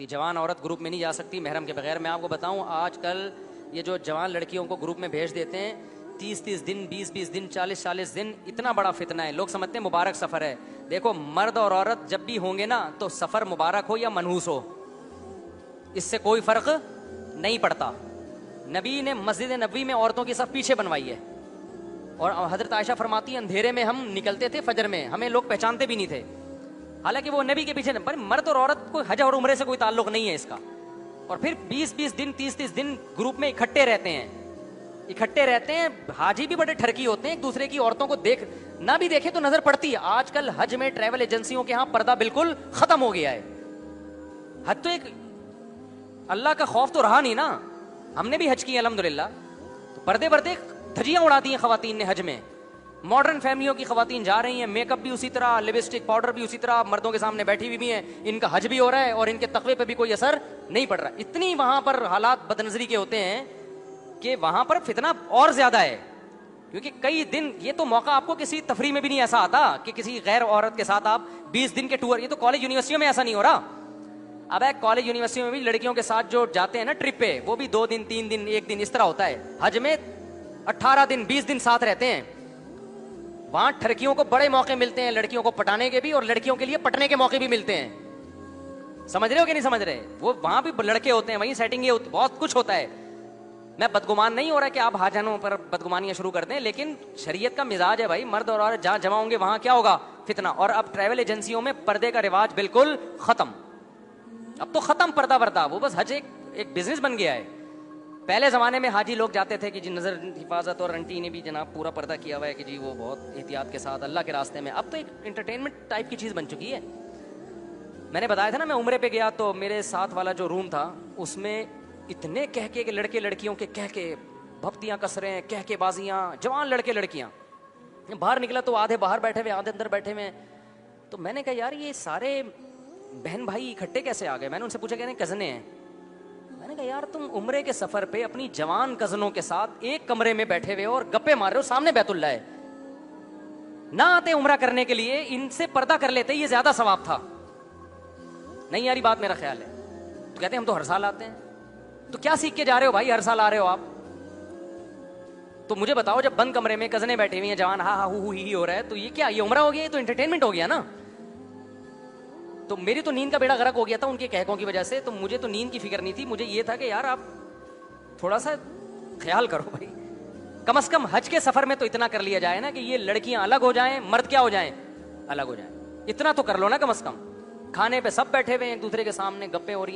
जवान औरत ग्रुप में नहीं जा सकती महरम के बगैर। मैं आपको बताऊं, आजकल ये जो जवान लड़कियों को ग्रुप में भेज देते हैं, 30-30 दिन, 20-20 दिन, 40-40 दिन, इतना बड़ा फितना है। लोग समझते हैं मुबारक सफर है। देखो, मर्द और औरत जब भी होंगे ना, तो सफर मुबारक हो या मनहूस हो, इससे कोई फर्क नहीं पड़ता। नबी ने मस्जिद नबवी में औरतों की सब पीछे बनवाई है, और हजरत आयशा फरमाती है, अंधेरे में हम निकलते थे फजर में, हमें लोग पहचानते भी नहीं थे। हालांकि वो नबी के पीछे, पर मर्द और औरत को हज और उम्रे से कोई ताल्लुक नहीं है इसका। और फिर 20-20 दिन, 30-30 दिन ग्रुप में इकट्ठे रहते हैं। हाजी भी बड़े ठरकी होते हैं, एक दूसरे की औरतों को देख ना भी देखे तो नजर पड़ती है। आजकल हज में ट्रैवल एजेंसियों के यहां पर्दा बिल्कुल खत्म हो गया है। हज तो एक अल्लाह का खौफ तो रहा नहीं ना। हमने भी हज किया अल्हम्दुलिल्लाह, तो पर्दे पर्दे धजियां उड़ा दी हैं खवातीन ने हज में। मॉडर्न फैमिलियों की खवातीन जा रही हैं, मेकअप भी उसी तरह, लिपस्टिक पाउडर भी उसी तरह, मर्दों के सामने बैठी हुई भी हैं। इनका हज भी हो रहा है और इनके तकवे पे भी कोई असर नहीं पड़ रहा। इतनी वहां पर हालात बदनजरी के होते हैं कि वहां पर फितना और ज्यादा है। क्योंकि कई दिन, ये तो मौका आपको किसी तफरी में भी नहीं ऐसा आता कि किसी गैर औरत के साथ आप 20 दिन के टूर, ये तो कॉलेज यूनिवर्सिटियों में ऐसा नहीं हो रहा। अब एक कॉलेज यूनिवर्सिटी में भी लड़कियों के साथ जो जाते हैं ना ट्रिप पे, वो भी 2 दिन, 3 दिन, 1 दिन इस तरह होता है। हज में 18 दिन, 20 दिन साथ रहते हैं। वहां ठरकियों को बड़े मौके मिलते हैं, लड़कियों को पटाने के भी और लड़कियों के लिए पटने के मौके भी मिलते हैं। समझ रहे हो कि नहीं समझ रहे? वो वहां भी लड़के होते हैं, वहीं सेटिंग बहुत कुछ होता है। मैं बदगुमान नहीं हो रहा कि आप हाजनों पर बदगुमानियां शुरू कर दें, लेकिन शरीयत का मिजाज है भाई, मर्द और औरत जहां जमा होंगे वहां क्या होगा? फितना। और अब ट्रैवल एजेंसियों में पर्दे का रिवाज बिल्कुल खत्म। अब तो खत्म पर्दा वर्दा, वो बस हज एक बिजनेस बन गया है। पहले जमाने में हाजी लोग जाते थे कि जी नजर हिफाजत, और आंटी ने भी जनाब पूरा पर्दा किया हुआ है कि जी वो बहुत एहतियात के साथ अल्लाह के रास्ते में। अब तो एक एंटरटेनमेंट टाइप की चीज बन चुकी है। मैंने बताया था ना, मैं उम्रे पे गया तो मेरे साथ वाला जो रूम था उसमें इतने कह के लड़के लड़कियों के कह के भक्तियां कस रहे हैं, कह के बाजियां, जवान लड़के लड़कियां। बाहर निकला तो आधे बाहर बैठे हुए, आधे अंदर बैठे हुए। तो मैंने कहा यार ये सारे बहन भाई इकट्ठे कैसे आ गए? मैंने उनसे पूछा, कहने कजने हैं। मैंने कहा यार तुम उम्रे के सफर पे अपनी जवान कजनों के साथ एक कमरे में बैठे हुए और गप्पे मार रहे हो, सामने बैतुल्लाह है। ना आते उम्रा करने के लिए, इनसे पर्दा कर लेते, ये ज्यादा सवाब था। नहीं यारी बात, मेरा ख्याल है। तो कहते हैं हम तो हर साल आते हैं। तो क्या सीख के जा रहे हो भाई, हर साल आ रहे हो आप? तो मुझे बताओ, जब बंद कमरे में कजने बैठे हुई हैं, जवान हा हा हु ही हो रहा है, तो ये क्या, ये उम्रा हो गया? ये तो एंटरटेनमेंट हो गया ना। तो मेरी तो नींद का बेड़ा गर्क हो गया था उनके कहकों की वजह से। तो मुझे तो नींद की फिक्र नहीं थी, मुझे ये था कि यार आप थोड़ा सा ख्याल करो भाई। कम से कम हज के सफर में तो इतना कर लिया जाए ना कि ये लड़कियां अलग हो जाएं, मर्द क्या हो जाएं, अलग हो जाएं। इतना तो कर लो ना कम से कम। खाने पे सब बैठे हुए हैं, एक दूसरे के सामने गप्पे हो रही हैं।